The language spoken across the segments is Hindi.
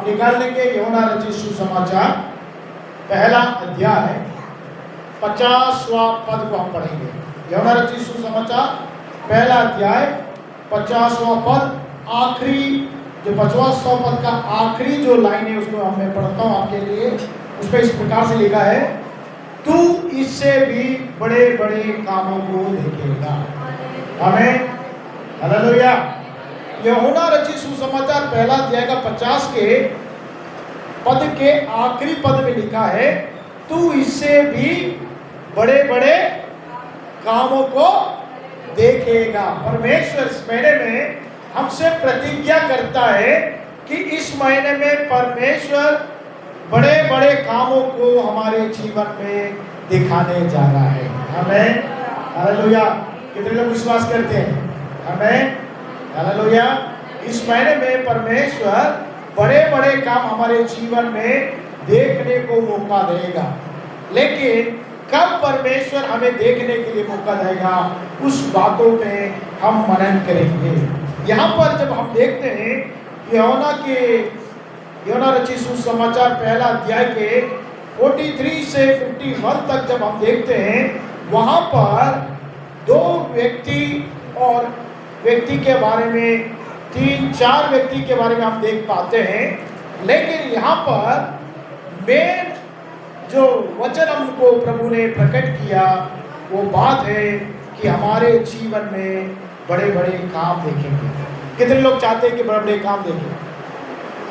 निकाल लेंगे यूहन्ना रचित सुसमाचार पहला अध्याय 50वां पद को हम पढ़ेंगे। यूहन्ना रचित सुसमाचार पहला अध्याय 50वां पद, आखिरी जो 50वां पद का आखिरी जो लाइन है उसको मैं पढ़ता हूँ आपके लिए। उसमें इस प्रकार से लिखा है, तू इससे भी बड़े बड़े कामों को देखेगा। आमीन, हालेलुया। यूहन्ना रचित सुसमाचार पहला अध्याय का 50 के पद के आखिरी पद में लिखा है, तू इससे भी बड़े बड़े कामों को देखेगा। परमेश्वर इस महीने में हमसे प्रतिज्ञा करता है कि इस महीने में परमेश्वर बड़े बड़े कामों को हमारे जीवन में दिखाने जा रहा है। आमीन, हालेलुया। कितने लोग विश्वास करते हैं? आमीन, हालेलुया। इस महीने में परमेश्वर बड़े बड़े काम हमारे जीवन में देखने को मौका देगा। लेकिन कब परमेश्वर हमें देखने के लिए मौका देगा, उस बातों पे हम मनन करेंगे। यहाँ पर जब हम देखते हैं यूहन्ना रचित सुसमाचार पहला अध्याय के 43 से 51 तक जब हम देखते हैं, वहाँ पर दो व्यक्ति के बारे में, 3-4 व्यक्ति के बारे में हम देख पाते हैं। लेकिन यहाँ पर मेन जो वचन हमको प्रभु ने प्रकट किया वो बात है कि हमारे जीवन में बड़े बड़े काम देखेंगे। कितने लोग चाहते हैं कि बड़े बड़े काम देखें?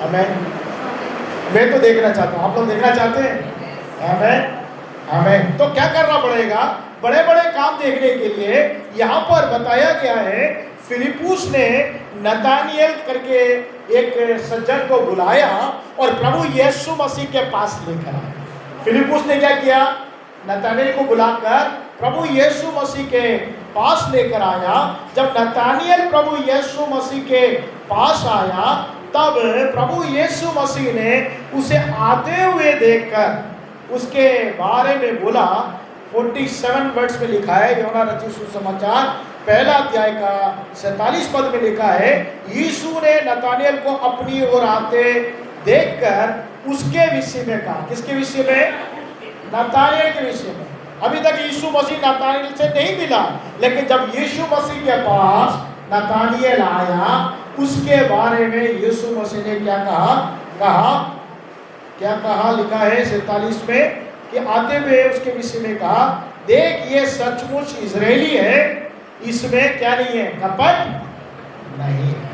आमीन। मैं तो देखना चाहता हूँ, आप लोग देखना चाहते हैं? आमीन, आमीन। तो क्या करना पड़ेगा बड़े बड़े काम देखने के लिए? यहाँ पर बताया गया है, फिलिप्पुस ने नतानिएल करके एक सज्जन को बुलाया और प्रभु यीशु मसीह के पास लेकर आया। फिलिप्पुस ने क्या किया? नतानिएल को बुलाकर प्रभु यीशु मसीह के पास लेकर आया। जब नतानिएल प्रभु यीशु मसीह के पास आया, तब प्रभु यीशु मसीह ने उसे आते हुए देखकर उसके बारे में बोला। 47 वर्ड्स में लिखा है, यूहन्ना रचित सुसमाचार पहला अध्याय का 47 पद में लिखा है, यीशु ने नतानिएल को अपनी ओर आते देखकर उसके विषय में कहा। किसके विषय में? नतानिएल के विषय में। अभी तक यीशु मसीह नतानिएल से नहीं मिला, लेकिन जब यीशु मसीह के पास नतानिएल आया, उसके बारे में यीशु मसीह ने क्या कहा लिखा है 47 में कि आते हुए उसके विषय में कहा, देख ये सचमुच इजरायली है, इसमें क्या नहीं है? कपट नहीं है।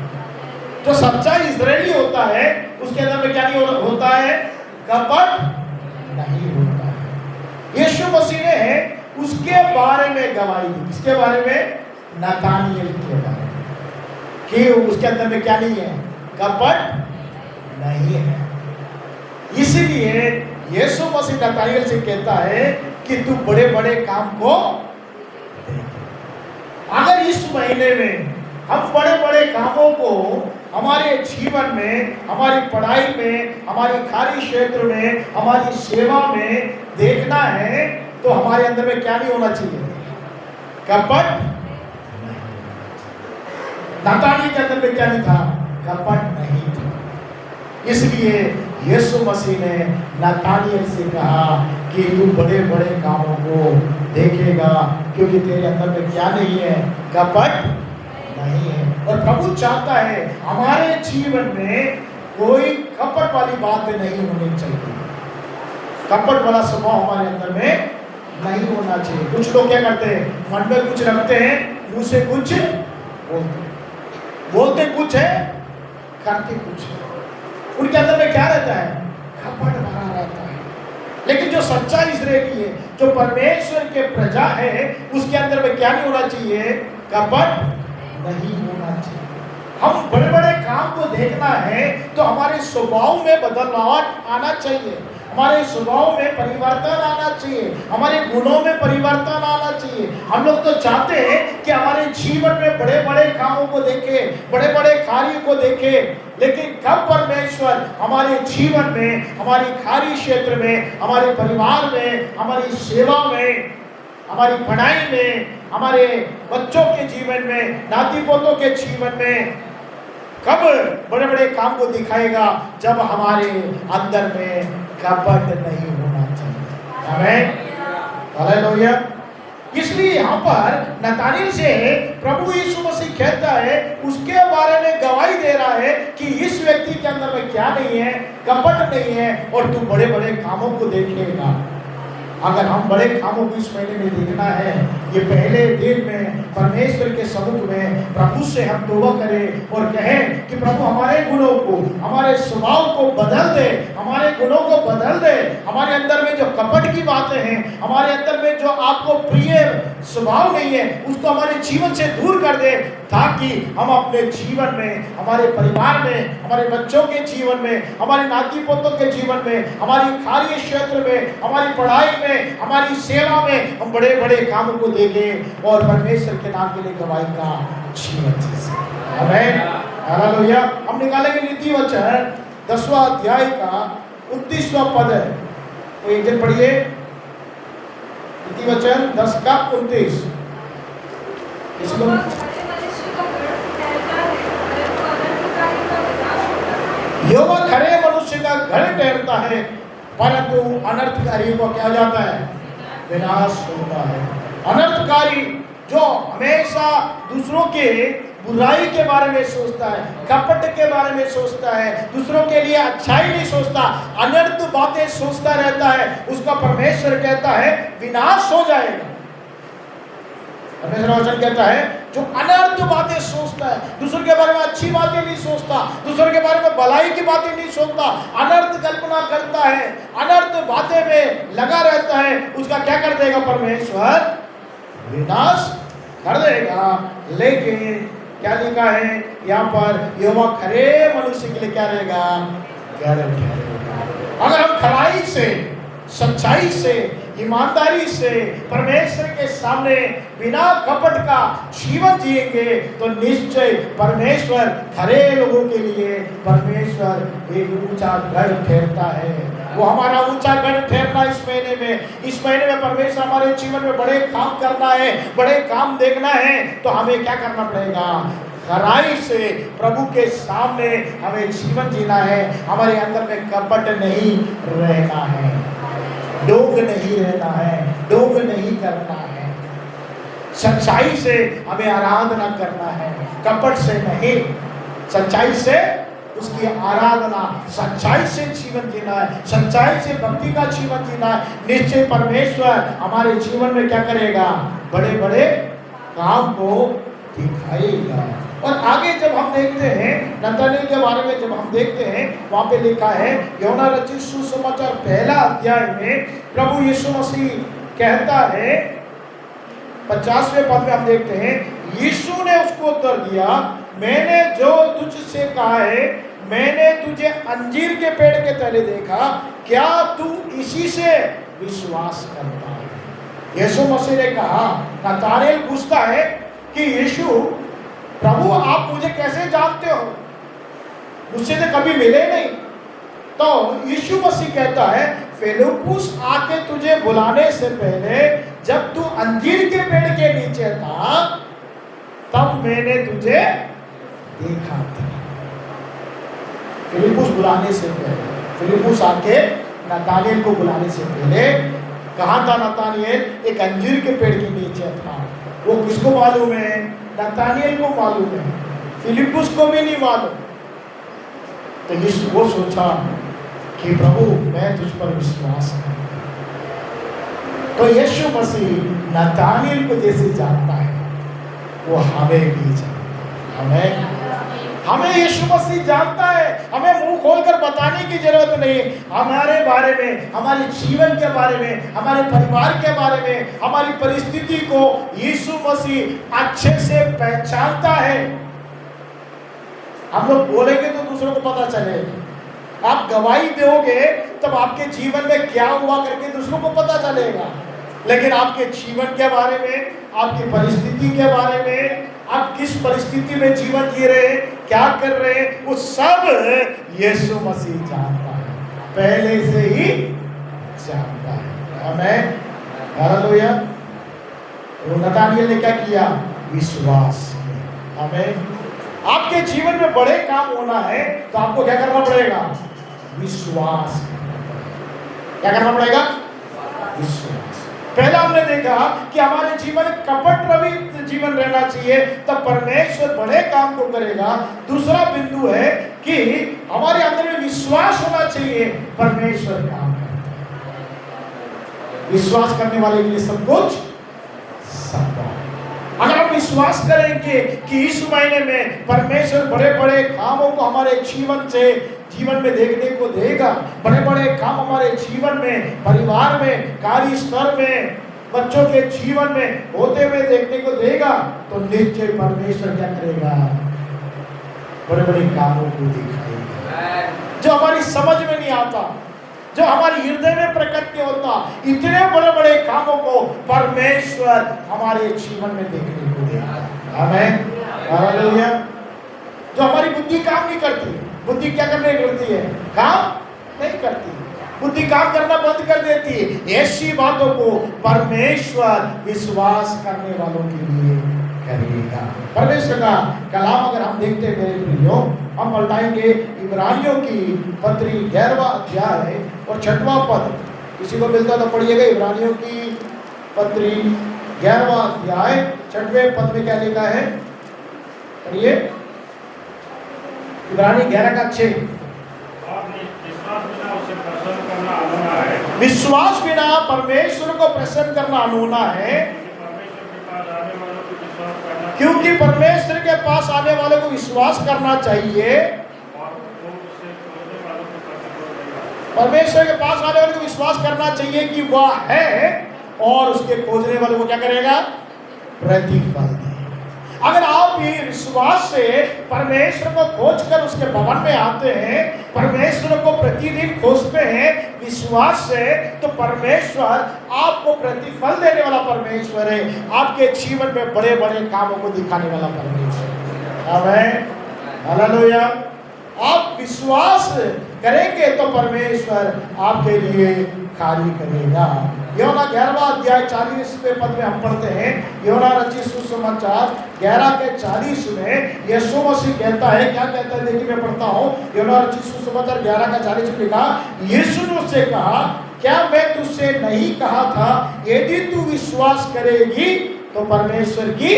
जो सच्चा इजरायली होता है उसके अंदर में क्या नहीं होता है? कपट नहीं होता है। यीशु मसीह ने उसके बारे में गवाही दी। किसके बारे में? नतानिएल के बारे में, कि उसके अंदर में क्या नहीं है? कपट नहीं है। इसलिए यीशु मसीह नतानिएल से कहता है कि तू बड़े बड़े काम को देख। अगर इस महीने में हम बड़े बड़े कामों को हमारे जीवन में, हमारी पढ़ाई में, हमारी कार्य क्षेत्र में, हमारी सेवा में देखना है, तो हमारे अंदर में क्या नहीं होना चाहिए? कपट। नतानिएल के अंदर में क्या नहीं था? कपट नहीं था। इसलिए यीशु मसीह ने नतानिएल से कहा कि तू बड़े बड़े कामों को देखेगा, क्योंकि तेरे अंदर में क्या नहीं है? कपट नहीं है। और प्रभु चाहता है हमारे जीवन में कोई कपट वाली बात नहीं होनी चाहिए। कपट वाला स्वभाव हमारे अंदर में नहीं होना चाहिए। कुछ लोग क्या करते हैं? मन में कुछ रखते हैं, मुंह से कुछ बोलते कुछ है, करते कुछ है। उनके अंदर में क्या रहता है? कपट भरा रहता है। लेकिन जो सच्चा इजरायली है, जो परमेश्वर के प्रजा है, उसके अंदर में क्या नहीं होना चाहिए? कपट नहीं होना चाहिए। हम बड़े बड़े काम को देखना है तो हमारे स्वभाव में बदलाव आना चाहिए, हमारे स्वभाव में परिवर्तन आना चाहिए, हमारे गुणों में परिवर्तन आना चाहिए। हम लोग तो चाहते हैं कि हमारे जीवन में बड़े बड़े कामों को देखें, बड़े बड़े कार्य को देखें, लेकिन कब परमेश्वर हमारे जीवन में, हमारी कार्य क्षेत्र में, हमारे परिवार में, हमारी सेवा में, हमारी पढ़ाई में, हमारे बच्चों के जीवन में, नाती पोतों के जीवन में कब बड़े बड़े काम को दिखाएगा? जब हमारे अंदर में कपट नहीं होना चाहिए। आमीन, हालेलुया। इसलिए यहाँ पर नतानिएल से प्रभु यीशु मसीह कहता है, उसके बारे में गवाही दे रहा है कि इस व्यक्ति के अंदर में क्या नहीं है, कपट नहीं है, और तू बड़े बड़े कामों को देखेगा। अगर हम बड़े कामों को इस महीने में देखना है, ये पहले दिन में परमेश्वर के समुख में प्रभु से हम तौबा करें और कहें कि प्रभु हमारे गुणों को, हमारे स्वभाव को बदल दे, हमारे गुणों को बदल दे, हमारे अंदर में जो कपट की बातें हैं, हमारे अंदर में जो आपको प्रिय स्वभाव नहीं है, उसको हमारे जीवन से दूर कर दे, ताकि हम अपने जीवन में, हमारे परिवार में, हमारे बच्चों के जीवन में, हमारे नाती पोतों के जीवन में, हमारी कार्य क्षेत्र में, हमारी पढ़ाई में, हमारी सेवा में हम बड़े बड़े कामों को देखें और परमेश्वर के नाम के लिए गवाही का जीवन जी सकें। आमीन, हालेलुया। हम निकालेंगे नीति वचन 10वां अध्याय का 29वां पद है। तो एक जन पढ़िए नीति वचन 10 का 29। इसको यहोवा खरे मनुष्य का घर ठहरता है, परंतु अनर्थकारी को क्या जाता है? विनाश होता है। अनर्थकारी जो हमेशा दूसरों के बुराई के बारे में सोचता है, कपट के बारे में सोचता है, दूसरों के लिए अच्छाई नहीं सोचता, अनर्थ बातें सोचता रहता है, उसका परमेश्वर कहता है विनाश हो जाएगा। परमेश्वर वचन कहता है जो अनर्थ बातें सोचता है, दूसरों के बारे में अच्छी बातें नहीं सोचता, दूसरों के बारे में भलाई की बातें नहीं सोचता, अनर्थ कल्पना करता है, अनर्थ बातें में लगा रहता है, उसका क्या कर देगा परमेश्वर? विनाश कर देगा। लेकिन क्या लिखा है यहाँ पर? यहोवा खरे मनुष्य के लिए क्या रहेगा? घर ठहरेगा। अगर हम खराई से, सच्चाई से, ईमानदारी से परमेश्वर के सामने बिना कपट का जीवन जिएंगे तो निश्चय परमेश्वर खरे लोगों के लिए परमेश्वर एक ऊंचा घर ठहरता है। वो हमारा ऊंचा घर ठहरना इस महीने में परमेश्वर हमारे जीवन में बड़े काम करना है, बड़े काम देखना है, तो हमें क्या करना पड़ेगा? खराई से प्रभु के सामने हमें जीवन जीना है। हमारे अंदर में कपट नहीं रहना है, डोंग नहीं रहना है, डोंग नहीं करना है। सच्चाई से हमें आराधना करना है, कपट से नहीं। सच्चाई से उसकी आराधना, सच्चाई से जीवन जीना है, सच्चाई से भक्ति का जीवन जीना है। निश्चय परमेश्वर हमारे जीवन में क्या करेगा? बड़े बड़े काम को दिखाएगा। और आगे जब हम देखते हैं नतनेल के बारे में, जब हम देखते हैं वहां पे लिखा है यूहन्ना रचित सुसमाचार 1 अध्याय में प्रभु यीशु मसीह कहता है 50वें पद में हम देखते हैं, यीशु ने उसको उत्तर दिया, मैंने जो तुझसे कहा है, मैंने तुझे अंजीर के पेड़ के तले देखा, क्या तू इसी से विश्वास करता है? यीशु मसीह ने कहा। नतनेल पूछता है कि यीशु प्रभु आप मुझे कैसे जानते हो? मुझसे तो कभी मिले नहीं। तो यीशु मसीह कहता है फिलिप्पुस आके तुझे बुलाने से पहले जब तू अंजीर के पेड़ के नीचे था तब मैंने तुझे देखा था। फिलिप्पुस बुलाने से पहले, फिलिप्पुस आके नतनेल को बुलाने से पहले कहाँ था नतनेल? एक अंजीर के पेड़ के नीचे था। वो किसको मालूम है? नतनेल को मालूम है, फिलिप्पुस को भी नहीं मालूम। तो वो सोचा कि प्रभु मैं तुझ पर विश्वास करूं। तो यीशु मसीह नतनेल को जैसे जानता है वो हमें भी जानता है। हमें यीशु मसीह जानता है, हमें मुंह खोलकर बताने की जरूरत नहीं। हमारे बारे में, हमारे जीवन के बारे में, हमारे परिवार के बारे में, हमारी परिस्थिति को यीशु मसीह अच्छे से पहचानता है। हम लोग बोलेंगे तो दूसरों को पता चलेगा, आप गवाही दोगे तब आपके जीवन में क्या हुआ करके दूसरों को पता चलेगा। लेकिन आपके जीवन के बारे में, आपकी परिस्थिति के बारे में, आप किस परिस्थिति में जीवन जी रहे हैं, क्या कर रहे हैं, वो सब यीशु मसीह जानता है, पहले से ही जानता है। आमीन, हालेलुया। नतनेल ने क्या किया? विश्वास किया। आमीन, आपके जीवन में बड़े काम होना है तो आपको क्या करना पड़ेगा? विश्वास। क्या करना पड़ेगा? विश्वास। पहला हमने देखा कि हमारे जीवन कपट रहित जीवन रहना चाहिए, तब परमेश्वर बड़े काम को करेगा। दूसरा बिंदु है कि हमारे अंदर में विश्वास होना चाहिए, परमेश्वर काम करता है। विश्वास करने वाले के लिए सब कुछ संभव है। अगर हम विश्वास करेंगे कि इस महीने में परमेश्वर बड़े बड़े कामों को हमारे जीवन में देखने को देगा, बड़े बड़े काम हमारे जीवन में, परिवार में, कार्य स्तर में, बच्चों के जीवन में होते हुए देखने को देगा, तो निश्चय परमेश्वर क्या करेगा? बड़े बड़े कामों को दिखाएगा जो हमारी समझ में नहीं आता, जो हमारे हृदय में प्रकट नहीं होता। इतने बड़े बड़े कामों को परमेश्वर हमारे जीवन में देखने को देगा। आमीन, हालेलुया। जो हमारी बुद्धि काम नहीं करती, बुद्धि क्या करने करती है? काम नहीं करती, बुद्धि काम करना बंद कर देती है। ऐसी बातों को परमेश्वर विश्वास करने वालों के लिए करेगा। परमेश्वर का कलाम अगर हम देखते हैं मेरे प्रियो, हम पलटाएंगे इब्रानियों की पत्री 11वां अध्याय और 6वां पद। किसी को मिलता तो पढ़िएगा। इब्रानियों की पत्री 11वां अध्याय 6वें पद में क्या लिखा है? पढ़िए, इब्रानी 11 का 6। विश्वास बिना परमेश्वर को प्रसन्न करना अनूना है, क्योंकि परमेश्वर के पास आने वाले को विश्वास करना चाहिए। परमेश्वर के पास आने वाले को विश्वास करना चाहिए कि वह है, और उसके खोजने वाले को क्या करेगा? प्रतिफल देगा। अगर आप भी विश्वास से परमेश्वर को खोजकर उसके भवन में आते हैं, परमेश्वर को प्रतिदिन खोजते हैं विश्वास से, तो परमेश्वर आपको प्रतिफल देने वाला परमेश्वर है। आपके जीवन में बड़े बड़े कामों को दिखाने वाला परमेश्वर। आमीन, हालेलुया। आप विश्वास करेंगे तो परमेश्वर आपके लिए कार्य करेगा। योना 11वां अध्याय 40वें पद में हम पढ़ते हैं। योना रचित सुसमाचार 11 के 40 में यीशु मसीह कहता है, क्या कहता है? देखिए मैं पढ़ता हूँ। योना रचित सुसमाचार 11 का 40 में लिखा, यीशु ने उससे कहा, क्या मैं तुझसे नहीं कहा था, यदि तू विश्वास करेगी तो परमेश्वर की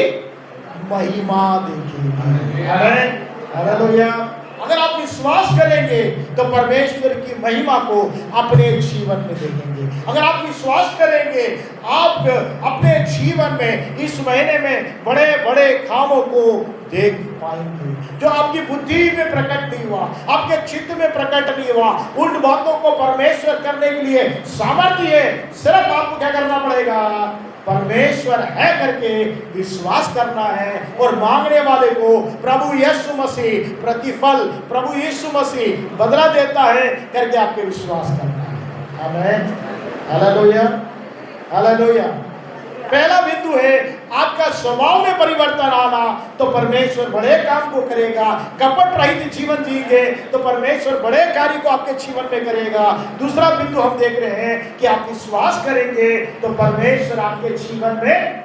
महिमा देखेगी। आमीन, हालेलुया। अगर आप विश्वास करेंगे तो परमेश्वर की महिमा को अपने जीवन में देखेंगे। अगर आप विश्वास करेंगे, आप अपने जीवन में इस महीने में बड़े बड़े कामों को देख पाएंगे जो आपकी बुद्धि में प्रकट नहीं हुआ, आपके चित्त में प्रकट नहीं हुआ। उन बातों को परमेश्वर करने के लिए सामर्थ्य है। सिर्फ आपको क्या करना पड़ेगा? परमेश्वर है करके विश्वास करना है, और मांगने वाले को प्रभु यीशु मसीह प्रतिफल, प्रभु यीशु मसीह बदला देता है करके आपके विश्वास करना है। आमीन, हालेलुया, हालेलुया। पहला बिंदु है आपका स्वभाव में परिवर्तन आना, तो परमेश्वर बड़े काम को करेगा। कपट रहित जीवन जिएंगे तो परमेश्वर बड़े कार्य को आपके जीवन में करेगा। दूसरा बिंदु हम देख रहे हैं कि आप विश्वास करेंगे तो परमेश्वर आपके जीवन में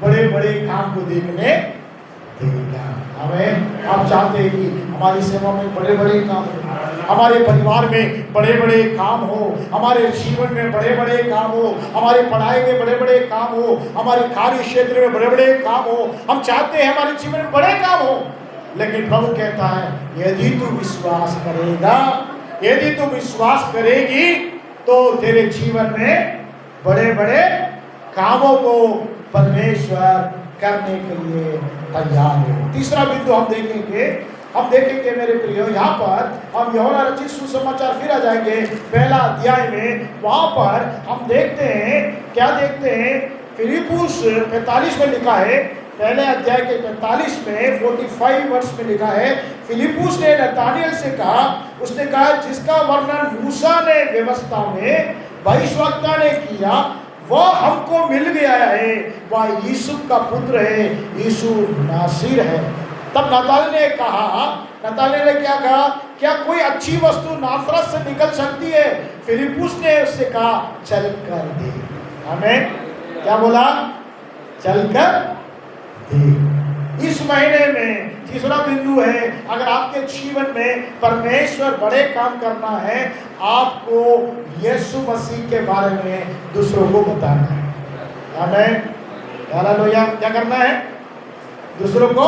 बड़े बड़े काम को देखने देगा। हमें आप चाहते हैं कि हमारी सेवा में बड़े बड़े काम हो, हमारे परिवार में बड़े बड़े काम हो, हमारे जीवन में बड़े बड़े काम हो, हमारी पढ़ाई में बड़े बड़े काम हो, हमारे कार्य क्षेत्र में बड़े बड़े काम हो। हम चाहते हैं हमारे जीवन में बड़े काम हो, लेकिन प्रभु कहता है यदि तू विश्वास करेगा, यदि तू विश्वास करेगी तो तेरे जीवन में बड़े बड़े कामों को परमेश्वर करने के लिए तैयार है। तीसरा बिंदु हम देखेंगे मेरे प्रियो, यहाँ पर हम यूहन्ना रचित सुसमाचार फिर आ जाएंगे पहला अध्याय में। वहाँ पर हम देखते हैं, क्या देखते हैं? फिलिप्पुस 45 में लिखा है, पहले अध्याय के 45 में 45 वर्ष में लिखा है, फिलिप्पुस ने नतानिएल से कहा, उसने कहा जिसका वर्णन मूसा ने व्यवस्था में भविष्यवक्ता ने किया वह हमको मिल गया है, वह यूसुफ का पुत्र है, यीशु नासिर है। तब नतानिएल ने कहा, नतानिएल ने क्या कहा? क्या कोई अच्छी वस्तु नासरत से निकल सकती है? फिलिप्पुस ने उससे कहा चल कर दे। हमें क्या बोला? चल कर दे। इस इस महीने में तीसरा बिंदु है, अगर आपके जीवन में परमेश्वर बड़े काम करना है, आपको यीशु मसीह के बारे में दूसरों को बताना है। आमीन, हालेलुया। क्या करना है? दूसरों को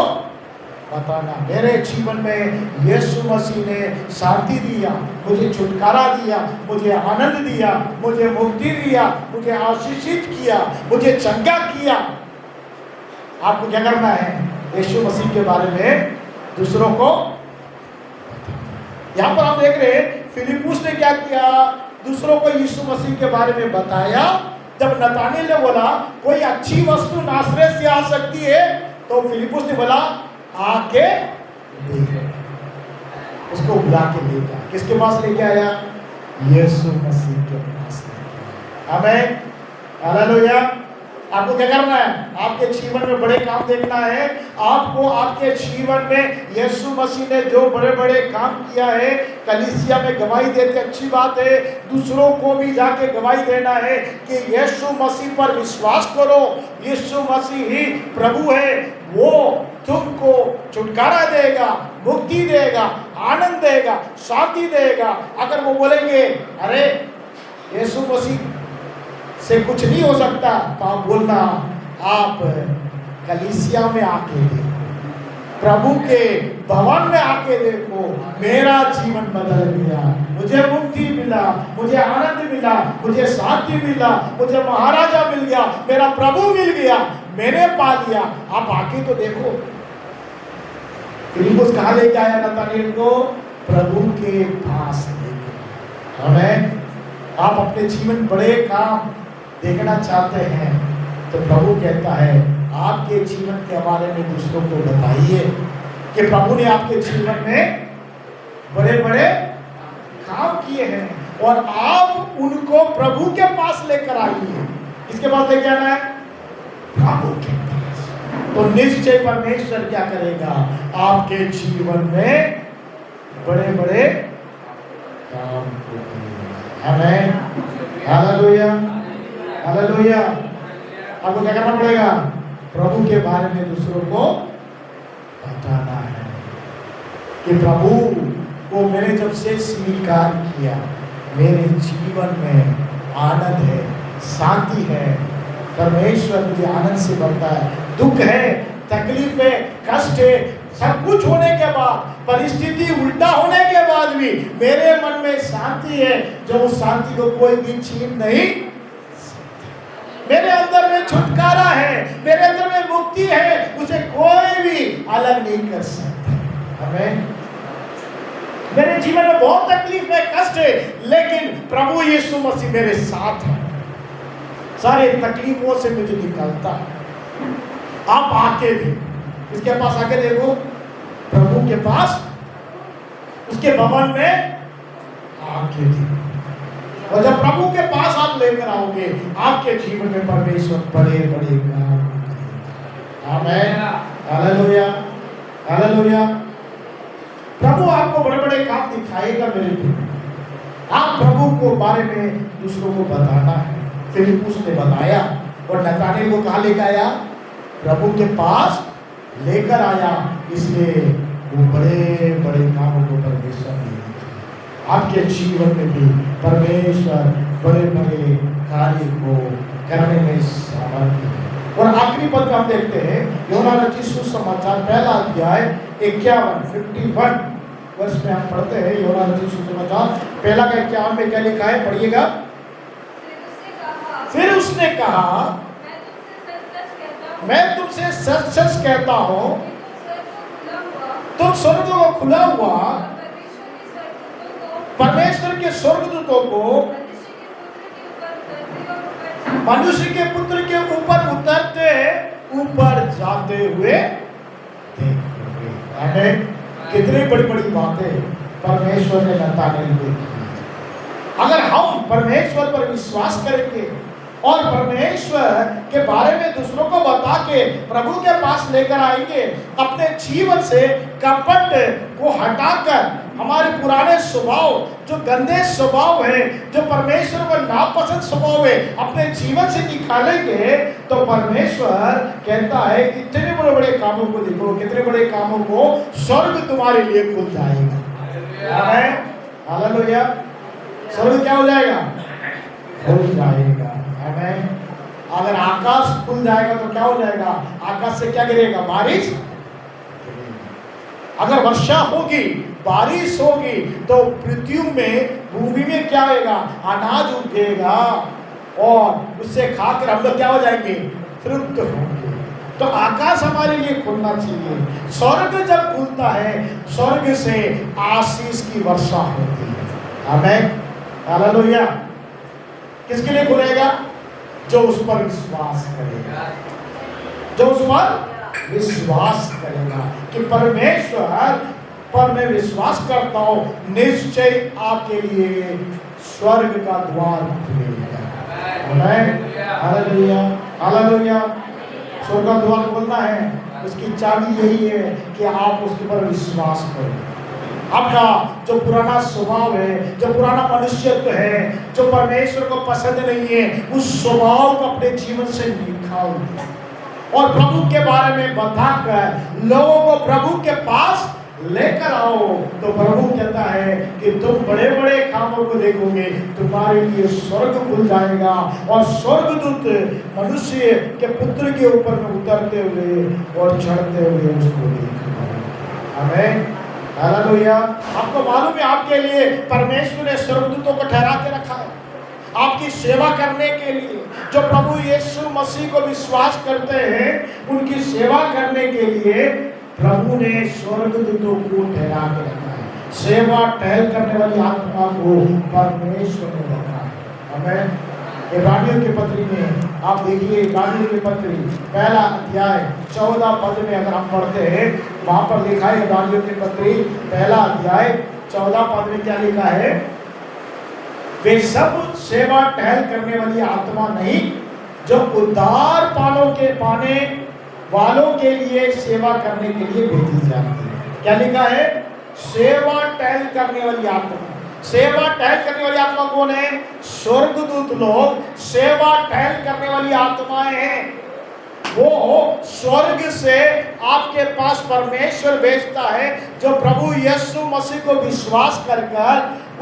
बताना। मेरे जीवन में यीशु मसीह ने शांति दिया, मुझे छुटकारा दिया, मुझे आनंद दिया, मुझे मुक्ति दिया, मुझे आशीषित किया, मुझे चंगा किया। आपको क्या करना है? यीशु मसीह के बारे में दूसरों को। यहां पर हम देख रहे हैं फिलिप्पुस ने क्या किया? दूसरों को यीशु मसीह के बारे में बताया। जब नतानिएल ने बोला कोई अच्छी वस्तु नासरत से आ सकती है, तो फिलिप्पुस ने बोला आके देख। उसको बुला के ले गया। किसके पास लेके आया? यीशु मसीह के पास लेके आया। आमीन, हालेलुया। आपको क्या करना है? आपके जीवन में बड़े काम देखना है। आपको आपके जीवन में यीशु मसीह ने जो बड़े बड़े काम किया है, कलीसिया में गवाही देते, अच्छी बात है। दूसरों को भी जाके गवाही देना है कि यीशु मसीह पर विश्वास करो, यीशु मसीह ही प्रभु है, वो तुमको छुटकारा देगा, मुक्ति देगा, आनंद देगा, शांति देगा। अगर वो बोलेंगे अरे यीशु मसीह से कुछ नहीं हो सकता, तो आप बोलना आप कलीसिया में आके देखो, प्रभु के भवन में आके देखो, मेरा जीवन बदल गया, मुझे मुक्ति मिला, मुझे आनंद मिला, मुझे शांति मिला, मुझे महाराजा मिल गया, मेरा प्रभु मिल गया, मैंने पा लिया। आप आके तो देखो। फिलिप्पुस कहाँ लेके आया नतानिएल को? प्रभु के पास लेके। हमें आप अपने जीवन बड़े काम देखना चाहते हैं, तो प्रभु कहता है आपके जीवन के बारे में दूसरों को बताइए कि प्रभु ने आपके जीवन में बड़े बड़े काम किए हैं, और आप उनको प्रभु के पास लेकर आइए। किसके पास लेके आना है? प्रभु के पास। तो निश्चय परमेश्वर क्या करेगा? आपके जीवन में बड़े बड़े काम करेगा। आमीन, हालेलुया, हालेलुया। आपको क्या करना पड़ेगा? प्रभु के बारे में दूसरों को बताना है कि प्रभु को मैंने जब से स्वीकार किया, मेरे जीवन में आनंद है, शांति है, परमेश्वर मुझे आनंद से भरता है। दुख है, तकलीफ है, कष्ट है, सब कुछ होने के बाद, परिस्थिति उल्टा होने के बाद भी मेरे मन में शांति है, जो उस शांति को कोई भी छीन नहीं। मेरे अंदर में छुटकारा है, मेरे अंदर में मुक्ति है, उसे कोई भी अलग नहीं कर सकता। आमीन। मेरे जीवन में बहुत तकलीफ है, कष्ट है, लेकिन प्रभु यीशु मसीह मेरे साथ है, सारे तकलीफों से मुझे निकालता है। आप आके देखो, इसके पास आके देखो, प्रभु के पास, उसके भवन में आके देखो। और जब प्रभु के पास आप लेकर आओगे, आपके जीवन में परमेश्वर बड़े बड़े काम करेगा। आमीन, हालेलुया, हालेलुया। प्रभु आपको बड़े बड़े काम दिखाएगा। मेरे लिए आप प्रभु को बारे में दूसरों को बताना है। फिलिप्पुस ने बताया, और नतानिएल को कहाँ लेकर आया? प्रभु के पास लेकर आया। इसलिए वो बड़े बड़े कामों को परमेश्वर ने आपके जीवन में भी परमेश्वर बड़े बड़े कार्य को करने में सामर्थ्य है। और आखिरी पद हम देखते हैं, यूहन्ना रचित सुसमाचार पहला अध्याय 51 वर्ष में हम पढ़ते हैं। यूहन्ना रचित सुसमाचार पहला का 51 में क्या लिखा है? पढ़िएगा। फिर उसने कहा, मैं तुमसे सच सच कहता हूँ, तुम स्वर्ग को खुला हुआ परमेश्वर के स्वर्गदूतों को मनुष्य के पुत्र के ऊपर उतरते ऊपर जाते हुए देखोगे। आमीन। कितनी बड़ी बड़ी बातें परमेश्वर ने नतानिएल को की। अगर हम परमेश्वर पर विश्वास करेंगे और परमेश्वर के बारे में दूसरों को बता के प्रभु के पास लेकर आएंगे, अपने जीवन से कपट को हटाकर हमारे पुराने स्वभाव, जो गंदे स्वभाव है, जो परमेश्वर को नापसंद स्वभाव है, अपने जीवन से निकालेंगे, तो परमेश्वर कहता है इतने बड़े बड़े काम कामों को देखो, कितने बड़े कामों को स्वर्ग तुम्हारे लिए खुल जाएगा। आमेन, हालेलुया। स्वर्ग क्या हो जाएगा? खुल जाएगा। आमेन। अगर आकाश खुल जाएगा तो क्या हो जाएगा? आकाश से क्या गिरेगा? बारिश। अगर वर्षा होगी, बारिश होगी, तो पृथ्वी में, भूमि में क्या होगा? अनाज उगेगा और उससे खाकर हम लोग क्या हो जाएंगे? तृप्त होंगे। तो आकाश हमारे लिए खुलना चाहिए। स्वर्ग जब खुलता है, स्वर्ग से आशीष की वर्षा होती है। आमेन, हालेलुया। किसके लिए खुलेगा? जो उस पर विश्वास करेगा, जो उस पर विश्वास करेगा कि परमेश्वर पर मैं विश्वास करता हूं, निश्चय आपके लिए स्वर्ग का द्वार खुलेगा। आमेन, हालेलुया, हालेलुया। स्वर्ग का द्वार खोलना है, उसकी चाबी यही है कि आप उसके पर विश्वास करें। आपका जो पुराना स्वभाव है, जो पुराना मनुष्यत्व है, जो परमेश्वर को पसंद नहीं है, उस स्वभाव को अपने जीवन से निकाल दो और प्रभु के बारे में बताकर लोगों को प्रभु के पास लेकर आओ। तो प्रभु कहता है कि तुम बड़े बड़े कामों को देखोगे, तुम्हारे लिए स्वर्ग खुल जाएगा और स्वर्गदूत मनुष्य के पुत्र के ऊपर में उतरते हुए और चढ़ते हुए उसको देखा। आमेन, हालेलुया। आपको मालूम है, आपके लिए परमेश्वर ने स्वर्गदूतों को ठहरा के रखा है आपकी सेवा करने के लिए। जो प्रभु यीशु मसीह को विश्वास करते हैं, उनकी सेवा करने के लिए प्रभु ने स्वर्गदूतों को ठहरा के रखा है। सेवा टहल करने वाली आत्मा को परमेश्वर ने रखा है। हमें इब्रानियों की पत्री में आप देखिए, इब्रानियों की पत्री पहला अध्याय 14 पद में अगर हम पढ़ते हैं, वहां पर लिखा है, इब्रानियों की पत्री पहला अध्याय 14 पद में क्या लिखा है? वे सब सेवा टहल करने वाली आत्मा नहीं, जो उद्धार पाने वालों के लिए सेवा करने के लिए भेजी जाती है। क्या लिखा है? सेवा टहल करने वाली आत्मा। सेवा टहल करने वाली आत्मा कौन है? स्वर्गदूत लोग सेवा टहल करने वाली आत्माएं हैं। वो स्वर्ग से आपके पास परमेश्वर भेजता है, जो प्रभु यीशु मसीह को विश्वास कर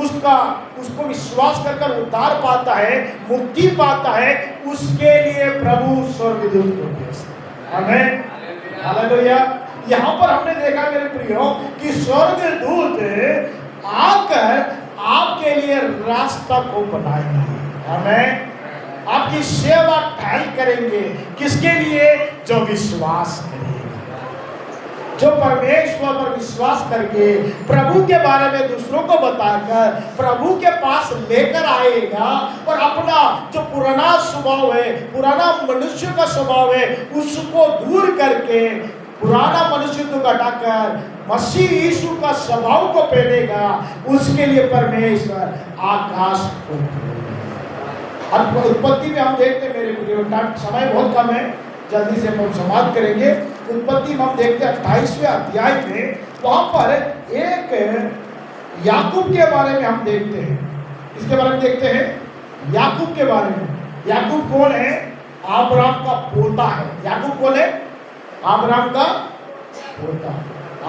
उसको विश्वास कर उद्धार पाता है, मुक्ति पाता है, उसके लिए प्रभु स्वर्गदूत को भेजता है। आमेन, हालेलुया। यहाँ पर हमने देखा मेरे प्रियो कि स्वर्गदूत आकर आपके लिए रास्ता को बनाएंगे। आमेन, आपकी सेवा टहल करेंगे। किसके लिए? जो विश्वास करेगा, जो परमेश्वर पर विश्वास करके प्रभु के बारे में दूसरों को बताकर प्रभु के पास लेकर आएगा और अपना जो पुराना स्वभाव है, पुराना मनुष्य का स्वभाव है, उसको दूर करके पुराना मनुष्य को हटाकर मसीह यीशु का स्वभाव को पहनेगा। उसके लिए परमेश्वर आकाश को उत्पत्ति में हम देखते हैं, मेरे प्रियो, समय बहुत कम है, जल्दी से हम समाप्त करेंगे। उत्पत्ति में हम देखते हैं 28वें अध्याय में, वहां पर एक याकूब के बारे में हम देखते हैं। इसके बारे में देखते हैं, याकूब के बारे में। याकूब कौन है? अब्राहम का पोता है। याकूब कौन है? अब्राहम का पोता।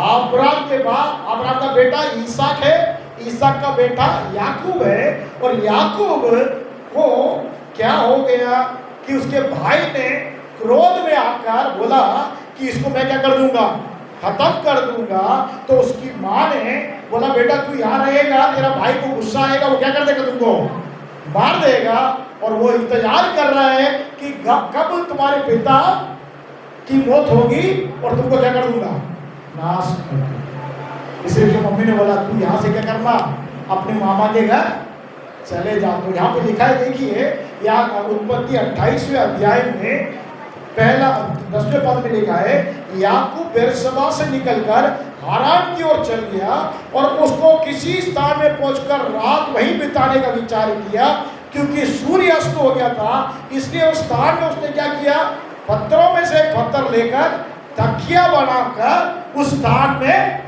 अब्राहम के बाद अब्राहम का बेटा इसहाक है, इसहाक का बेटा याकूब है। और याकूब को क्या हो गया कि उसके भाई ने क्रोध में आकर बोला कि इसको मैं क्या कर दूंगा? खत्म कर दूंगा। तो उसकी माँ ने बोला, बेटा तू यहाँ रहेगा, तेरा भाई को गुस्सा आएगा, वो क्या कर देगा? तुमको मार देगा। और वो इंतजार कर रहा है कि कब तुम्हारे पिता की मौत होगी और तुमको क्या कर दूंगा? नाश कर दूंगा। इसलिए मम्मी ने बोला, तू यहाँ से क्या करना? अपने मामा के घर चले जा। तो यहाँ पे लिखा है, देखिए, यहाँ उत्पत्ति 28वें अध्याय में पहला 10वें पद में लिखा है, याकूब बेरशेबा से निकलकर हारान की ओर चल गया और उसको किसी स्थान में पहुंचकर रात वहीं बिताने का विचार किया, क्योंकि सूर्य अस्त हो गया था। इसलिए उस स्थान में उसने क्या किया? पत्थरों में से एक पत्थर लेकर तकिया बनाकर उस स्थान में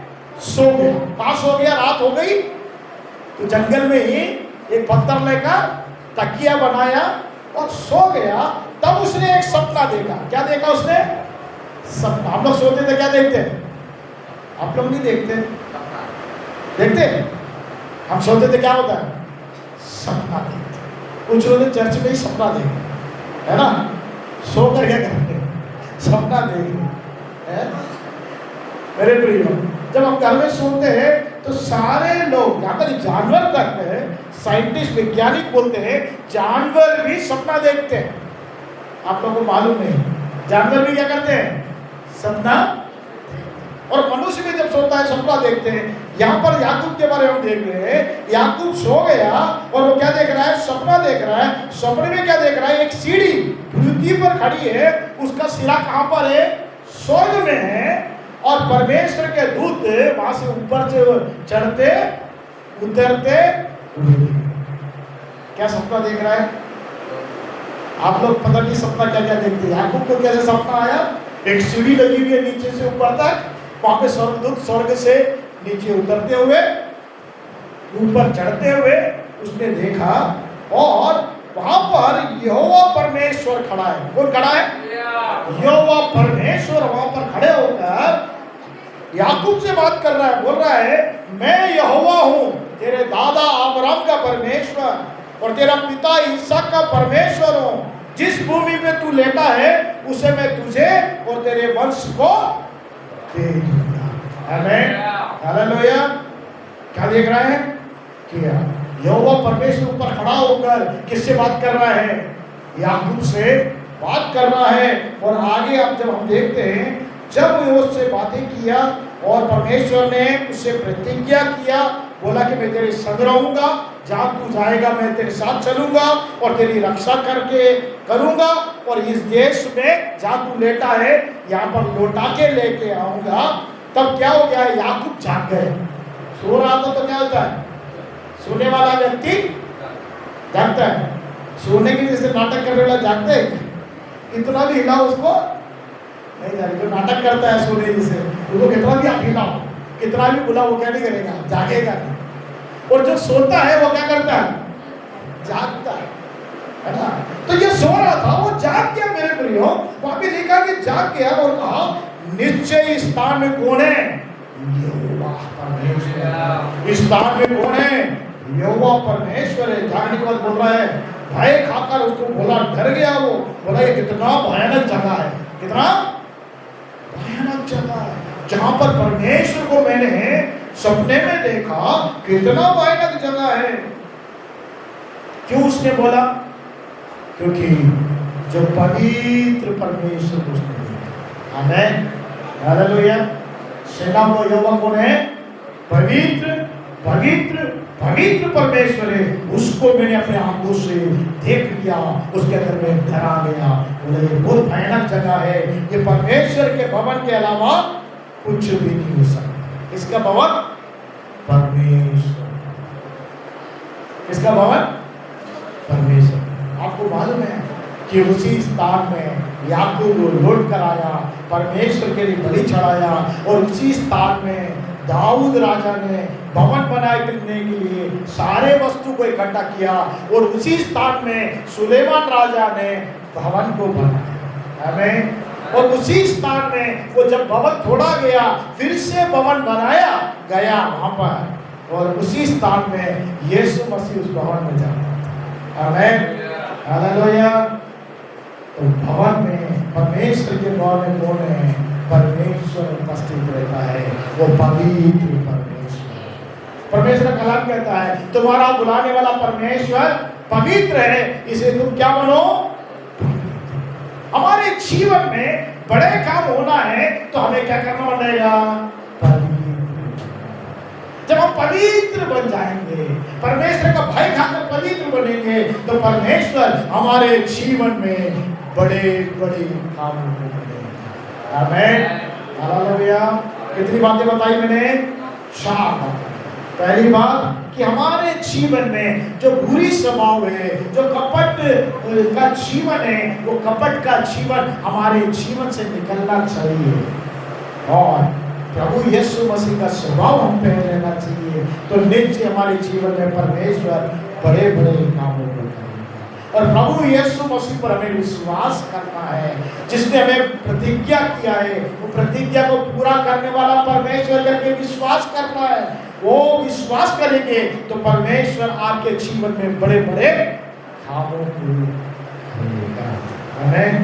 सो गया। कहाँ सो गया? रात हो गई तो जंगल में ही एक पत्थर लेकर तकिया बनाया और सो गया। तब उसने एक सपना देखा। क्या देखा उसने? सपना। हम लोग सोते थे क्या देखते हैं? आप लोग नहीं देखते? देखते? हम सोते थे क्या होता है? सपना देखते। कुछ लोग चर्च में ही सपना देखे, है ना? सो कर क्या करते? सपना देखे। मेरे प्रियो, जब हम घर में सोते हैं तो सारे लोग, यहाँ तक जानवर तक है, साइंटिस्ट वैज्ञानिक बोलते हैं जानवर भी सपना देखते हैं। आप लोगों को मालूम नहीं, जानवर भी क्या करते हैं? सपना। और मनुष्य भी जब सोता है सपना देखते हैं। यहाँ पर याकूब के बारे में देख रहे हैं, याकूब सो गया और वो क्या देख रहा है? सपना देख रहा है। सपने में क्या देख रहा है? एक सीढ़ी पृथ्वी पर खड़ी है, उसका सिरा कहाँ पर है? स्वर्ग में है, और परमेश्वर के दूत वहां से ऊपर से चढ़ते उतरते। क्या सपना देख रहा है? आप लोग पता नहीं सपना क्या क्या देखते हैं। याकूब को कैसे सपना आया? एक सीढ़ी लगी हुई है नीचे से ऊपर तक, वहां पे स्वर्गदूत स्वर्ग से नीचे उतरते हुए ऊपर चढ़ते हुए उसने देखा, और वहां पर यहोवा परमेश्वर खड़ा है। कौन खड़ा है? यहोवा परमेश्वर वहां पर खड़े होकर याकूब से बात कर रहा है। बोल रहा है, मैं यहोवा हूं, तेरे दादा अब्राहम का परमेश्वर और तेरा पिता इसहाक का परमेश्वर हूं। जिस भूमि पे तू लेटा है उसे मैं तुझे और तेरे वंश को दे दूंगा। आमीन, हालेलुया। क्या देख रहा है? क्या यहोवा परमेश्वर ऊपर खड़ा होकर किससे बात कर रहा है? याकूब से बात कर रहा है। और आगे अब जब हम देखते हैं, जब वो उससे बातें किया और परमेश्वर ने उससे प्रतिज्ञा किया, बोला कि मैं तेरे संग रहूंगा, जहां तू जाएगा मैं तेरे साथ चलूंगा और तेरी रक्षा करके करूंगा, और इस देश में जहां तू लेटा है यहाँ पर लौटा के लेके आऊंगा। तब क्या हो गया? याकूब जाग गए। सो रहा था तो क्या होता है? सोने वाला व्यक्ति जागता है। सोने के जैसे नाटक करने वाला जागता है? कितना भी हिलाओ उसको नहीं जाएगा। जो नाटक करता है सोने जैसे, उसको कितना भी आप हिलाओ, कितना भी बुला, वो क्या नहीं करेगा? जागेगा नहीं। और जो सोता है वो क्या करता है? जागता है ना? तो ये सो रहा था, वो जाग गया। मेरे प्रियो, वहां पे लिखा कि जाग गया और कहा, निश्चय इस स्थान में कौन है? यहोवा परमेश्वर। इस स्थान में कौन है? यहोवा परमेश्वर है। जागने के बाद बोल रहा है, भय खाकर उसको बोला, डर गया वो, बोला ये कितना भयानक जगह है, कितना भयानक जगह है। जहां पर परमेश्वर को मैंने सपने में देखा, कितना भयानक जगह है। क्यों उसने बोला? क्योंकि जो पवित्र परमेश्वर को उसने देखा। आमीन, हालेलुया। सेना को यहोवा कौन है? पवित्र पवित्र पवित्र परमेश्वर है। उसको मैंने अपने आंखों से देख लिया, उसके अंदर में डरा गया। बोले ये बहुत भयानक जगह है, ये परमेश्वर के भवन के अलावा कुछ भी नहीं हो सकता। किसका भवन? परमेश्वर। किसका भवन? परमेश्वर। आपको मालूम है कि उसी स्थान में याकूब लौट कर आया, परमेश्वर के लिए बलि चढ़ाया, और उसी स्थान में दाऊद राजा ने भवन बनाए करने के लिए सारे वस्तु को इकट्ठा किया, और उसी स्थान में सुलेमान राजा ने भवन को बनाया। आमीन। और उसी स्थान में वो जब भवन तोड़ा गया, फिर से भवन बनाया गया वहां पर, और उसी स्थान में यीशु मसीह उस भवन में जाता था। आमीन, हालेलुया। तो भवन में, परमेश्वर के भवन में कौन है? परमेश्वर उपस्थित रहता है, वो पवित्र परमेश्वर। परमेश्वर का कलाम कहता है, तुम्हारा बुलाने वाला परमेश्वर पवित्र है, इसे तुम क्या बनो? हमारे जीवन में बड़े काम होना है तो हमें क्या करना पड़ेगा? पवित्र। जब हम पवित्र बन जाएंगे, परमेश्वर का भय खाकर पवित्र बनेंगे, तो परमेश्वर हमारे जीवन में बड़े बड़े काम करेंगे। आमीन, हालेलुया। कितनी बातें बताई मैंने? 4 बातें। पहली बात कि हमारे जीवन में जो बुरी स्वभाव है, जो कपट का जीवन है, वो कपट का जीवन हमारे जीवन से निकलना चाहिए, और प्रभु यीशु मसीह का स्वभाव हम पे लेना चाहिए। तो निश्चय हमारे जीवन में परमेश्वर बड़े बड़े कामों को करेगा। और प्रभु यीशु मसीह पर हमें विश्वास करना है। जिसने हमें प्रतिज्ञा किया है वो प्रतिज्ञा को पूरा करने वाला परमेश्वर करके विश्वास करना है। वो विश्वास करेंगे तो परमेश्वर आपके जीवन में बड़े बड़े कामों को करेगा। आमीन,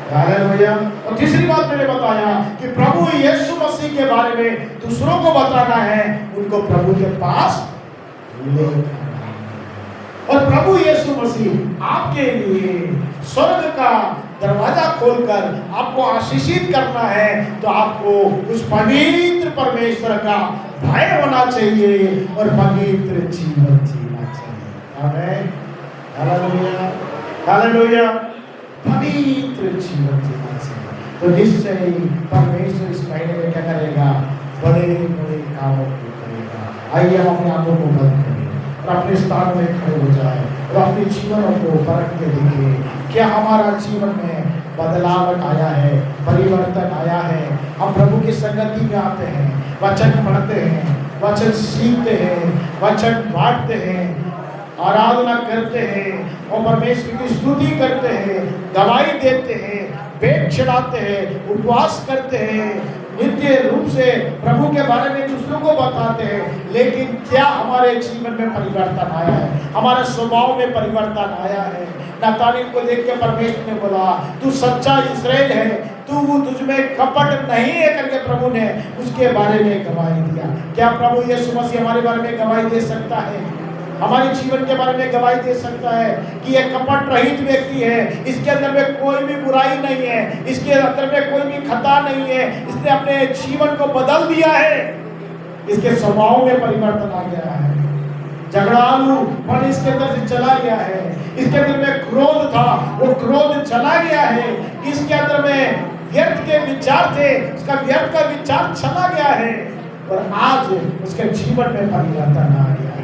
हालेलुया। और तीसरी बात मैंने बताया कि प्रभु यीशु मसीह के बारे में दूसरों को बताना है, उनको प्रभु के पास ले और प्रभु यीशु मसीह आपके लिए स्वर्ग का दरवाजा खोलकर आपको आशीषित करना है, तो आपको उस पवित्र परमेश्वर का भय होना चाहिए और पवित्र जीवन जीना चाहिए। आमीन, हालेलुया, हालेलुया। पवित्र जीवन जीना चाहिए तो निश्चय ही परमेश्वर इस महीने में क्या करेगा, बड़े बड़े कामों को करेगा। आइए हम अपने आंखों को बंद करें और अपने स्थान में खड़े हो जाए और अपने जीवनों को परख के देखें क्या हमारा जीवन में बदलाव आया है, परिवर्तन आया है। हम प्रभु की संगति में आते हैं, वचन पढ़ते हैं, वचन सीखते हैं, वचन बांटते हैं, आराधना करते हैं और परमेश्वर की स्तुति करते हैं, गवाही देते हैं, भेंट चढ़ाते हैं, उपवास करते हैं, नित्य रूप से प्रभु के बारे में दूसरों को बताते हैं। लेकिन क्या हमारे जीवन में परिवर्तन आया है, हमारे स्वभाव में परिवर्तन आया है? नातानिएल को देख के परमेश्वर ने बोला तू सच्चा इस्राएल है, तू तुझ में कपट नहीं है करके प्रभु ने उसके बारे में गवाही दिया। क्या प्रभु यीशु मसीह हमारे बारे में गवाही दे सकता है, हमारे जीवन के बारे में गवाही दे सकता है कि यह कपट रहित व्यक्ति है, इसके अंदर में कोई भी बुराई नहीं है, इसके अंदर में कोई भी खता नहीं है, इसने अपने जीवन को बदल दिया है, इसके स्वभाव में परिवर्तन आ गया है, झगड़ालूपन इसके अंदर से चला गया है, इसके अंदर में क्रोध था वो क्रोध चला गया है, इसके अंदर में व्यर्थ के विचार थे उसका व्यर्थ का विचार चला गया है और आज उसके जीवन में परिवर्तन आ गया है।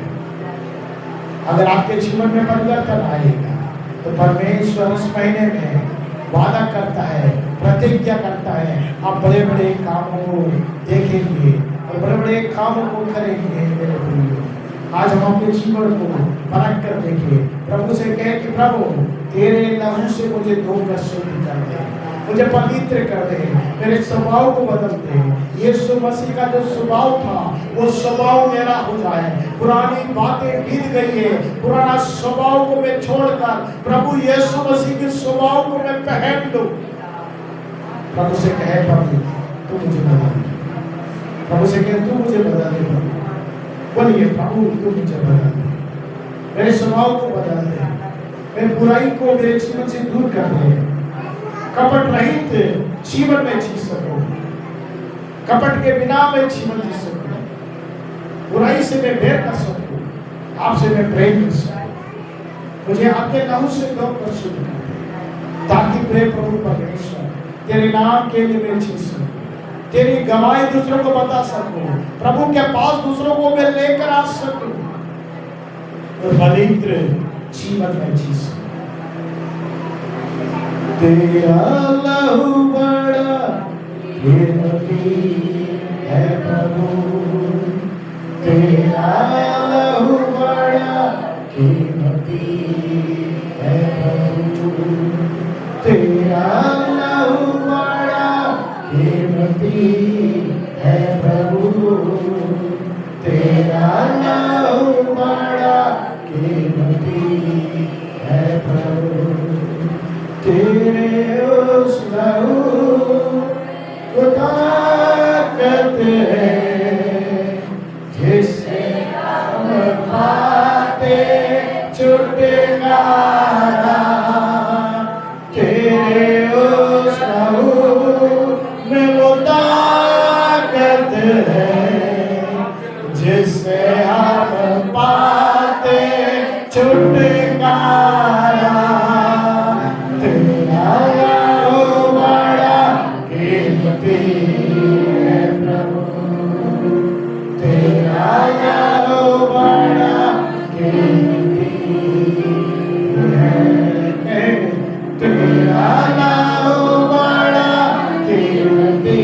अगर आपके जीवन में परिवर्तन आएगा तो परमेश्वर इस महीने में वादा करता है, प्रतिज्ञा करता है, आप बड़े बड़े कामों को देखेंगे और बड़े बड़े कामों को करेंगे। मेरे प्रियो, आज हम अपने जीवन को परख कर देखें, प्रभु से कहें कि प्रभु तेरे लहू से मुझे धोकर शुद्ध कर दे, मुझे पवित्र कर दे, मेरे स्वभाव को बदल दे। यीशु मसीह का जो स्वभाव था वो स्वभाव मेरा हो जाए, पुरानी बातें बीत गई है, पुराना स्वभाव को मैं छोड़कर प्रभु यीशु मसीह के स्वभाव को मैं पहन लूं। प्रभु से कहे प्रभु तू मुझे बदल दे, प्रभु से कहे तू मुझे बदल दे, बोलिए प्रभु तू मुझे बदल दे, मेरे स्वभाव को बदल दे, मेरी बुराई को मेरे जीवन से दूर कर दे, कपट रहित जीवन में जी सकूं, कपट के बिना मैं जीवन जी सकूं, बुराई से मैं बैर कर सकूं, आपसे मैं प्रेम कर सकूं, मुझे आपके नाम से धोकर शुद्ध कर दे, ताकि प्रेम प्रभु परमेश्वर तेरे नाम के लिए मैं जी सकूं, तेरी गवाही दूसरों को बता सकूं, प्रभु के पास दूसरों को मैं लेकर आ सकूं और पवित्र जीवन में जी सकूं। तेरा लहू बड़ा कीमती है प्रभु, तेरा लहू बड़ा कीमती है प्रभु, तेरा लहू बड़ा कीमती है प्रभु, तेरा लहू बड़ा कीमती है प्रभु, तेरे उस लहू को ताकत है जिससे हम पाते छुटकारा, तेरे उस लहू में वो ताकत है जिससे हम पाते छुटकारा, तेरा लहू बड़ा कीमती है प्रभु, तेरा लहू बड़ा कीमती है, तेरा लहू बड़ा कीमती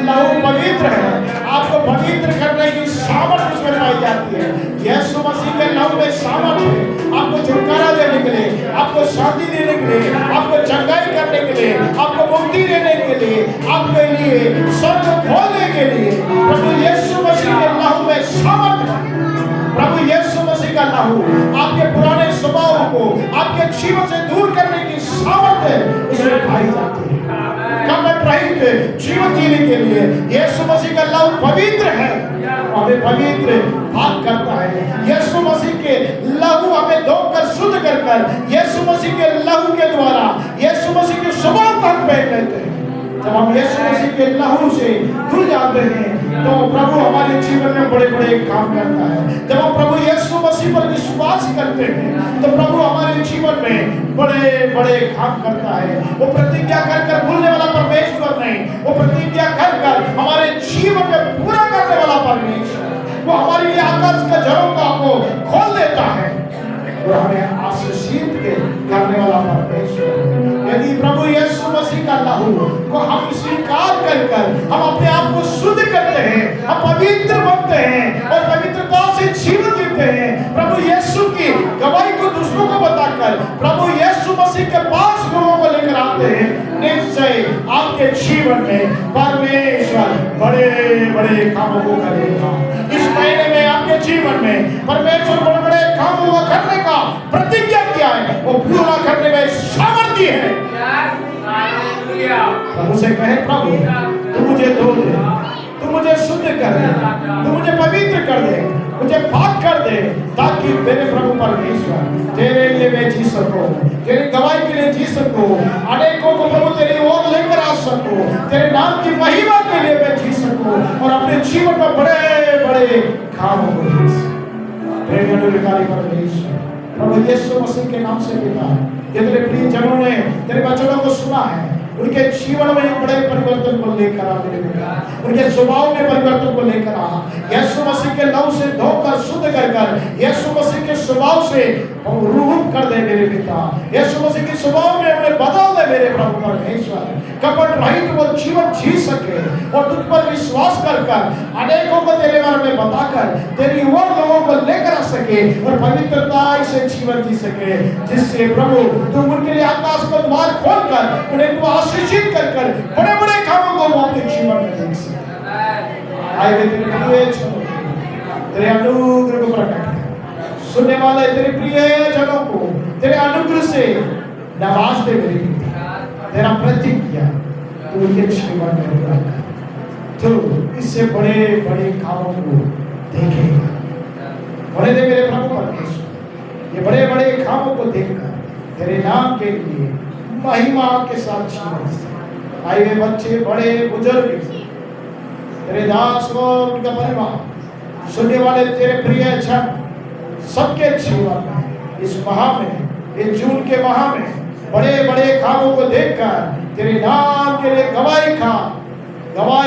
लहू पवित्र है। आपको पवित्र करने की सामर्थ उसमें पाई जाती है। यीशु मसीह के लहू में सामर्थ है आपको छुटकारा देने के लिए, आपको शांति देने के लिए, आपको चंगाई करने के लिए, आपको मुक्ति देने के लिए, आपके लिए स्वर्ग खोलने के लिए। प्रभु यीशु मसीह के लहू में सामर्थ है। प्रभु यीशु मसीह का लहू आपके पुराने स्वभाव को आपके जीवन से दूर करने की सामर्थ उसमें पाई जाती है। कपट रहित जीवन जीने के लिए यीशु मसीह का लहू पवित्र है, हमें पवित्र भाग करता है। यीशु मसीह के लहू हमें धोकर शुद्ध कर यीशु मसीह के लहू के द्वारा यीशु मसीह के स्वभाव को हम पहन लेते हैं। जब हम यीशु मसीह के लहू से धुल जाते हैं तो प्रभु हमारे जीवन में बड़े बड़े काम करता है। जब हम प्रभु यीशु मसीह पर विश्वास करते हैं तो प्रभु हमारे जीवन में बड़े बड़े काम करता है। वो प्रतिज्ञा कर भूलने वाला परमेश्वर नहीं, वो प्रतिज्ञा कर हमारे जीवन में पूरा करने वाला परमेश्वर। वो हमारे लिए आकाश का झरोखा को खोल देता है और हमें आशीषित करने वाला परमेश्वर। यदि प्रभु यीशु मसीह का लहू को हम स्वीकार कर हम अपने आप को शुद्ध करते हैं, हम पवित्र बनते हैं और पवित्रता से जीवन जीते हैं, प्रभु यीशु की गवाही को दूसरों को बताकर प्रभु यीशु मसीह के पास लोगों को लेकर आते हैं, निश्चय आपके जीवन में परमेश्वर बड़े बड़े कामों को करेगा। इस महीने में आपके जीवन में परमेश्वर बड़े बड़े कामों को करने का प्रतिज्ञा किया है, वो पूरा करने में सामर्थ्य है। प्रभु से कहे, प्रभु तू मुझे धो दे, तू मुझे शुद्ध कर दे, तू मुझे पवित्र कर दे, मुझे पाक कर दे, ताकि मेरे प्रभु परमेश्वर तेरे लिए मैं जी सकूं, तेरी गवाही के लिए जी सकूं, अनेकों को प्रभु तेरी ओर लेकर आ सकूं, तेरे नाम की महिमा के लिए मैं जी सकूं और अपने जीवन में बड़े बड़े कामों को कर सकूं। प्रेम अनुग्रहकारी परमेश्वर प्रभु यीशु मसीह के नाम से पिता, ये तेरे प्रिय जनों ने तेरे वचनों को सुना है, उनके जीवन में बड़े परिवर्तन को लेकर आ मेरे बेटा, उनके स्वभाव में परिवर्तन को लेकर आ। यीशु मसीह के लहू से धोकर शुद्ध कर यीशु मसीह के स्वभाव से रूप कर दे मेरे पिता। यीशु मसीह के स्वभाव में हमें बदल दे मेरे प्रभु परमेश्वर। कपट रहित वो जीवन जी सके और तुझ पर विश्वास कर अनेकों को तेरे बारे में बताकर तेरी ओर लोगों को लेकर आ सके और पवित्रता से जीवन जी सके, जिससे प्रभु तुम उनके लिए आकाश का द्वार खोलकर उन्हें आशीषित कर बड़े बड़े कामों को वो अपने जीवन में देख सके। आए वे तेरे प्रिय जनों तेरे अनुग्रह को प्रकट कर, सुनने वाले तेरे प्रिय जनों को तेरे अनुग्रह से नवाज दे मेरे पिता। तेरा प्रतिज्ञा तू उनके जीवन में पूरा कर, तो इससे बड़े बड़े कामों को देखेगा। बड़े दे मेरे प्रभु परमेश्वर, ये बड़े बड़े कामों को देखकर तेरे नाम के लिए महिमा के साथ जीवन। आए हुए बच्चे बड़े बुजुर्ग तेरे दास और उनका परिवार, सुनने वाले तेरे प्रिय जन, सबके जीवन में इस माह में, इस जून के माह में बड़े बड़े कामों को देखकर तेरे नाम के लिए गवाही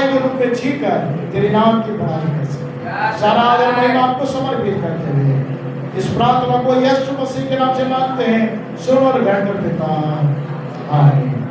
के रूप में जीकर तेरे नाम की बड़ाई कर सके। सारा आदर महिमा आपको समर्पित करते हुए इस प्रार्थना को यीशु मसीह के नाम से मांगते हैं, सुन और ग्रहण कर पिता। आमीन।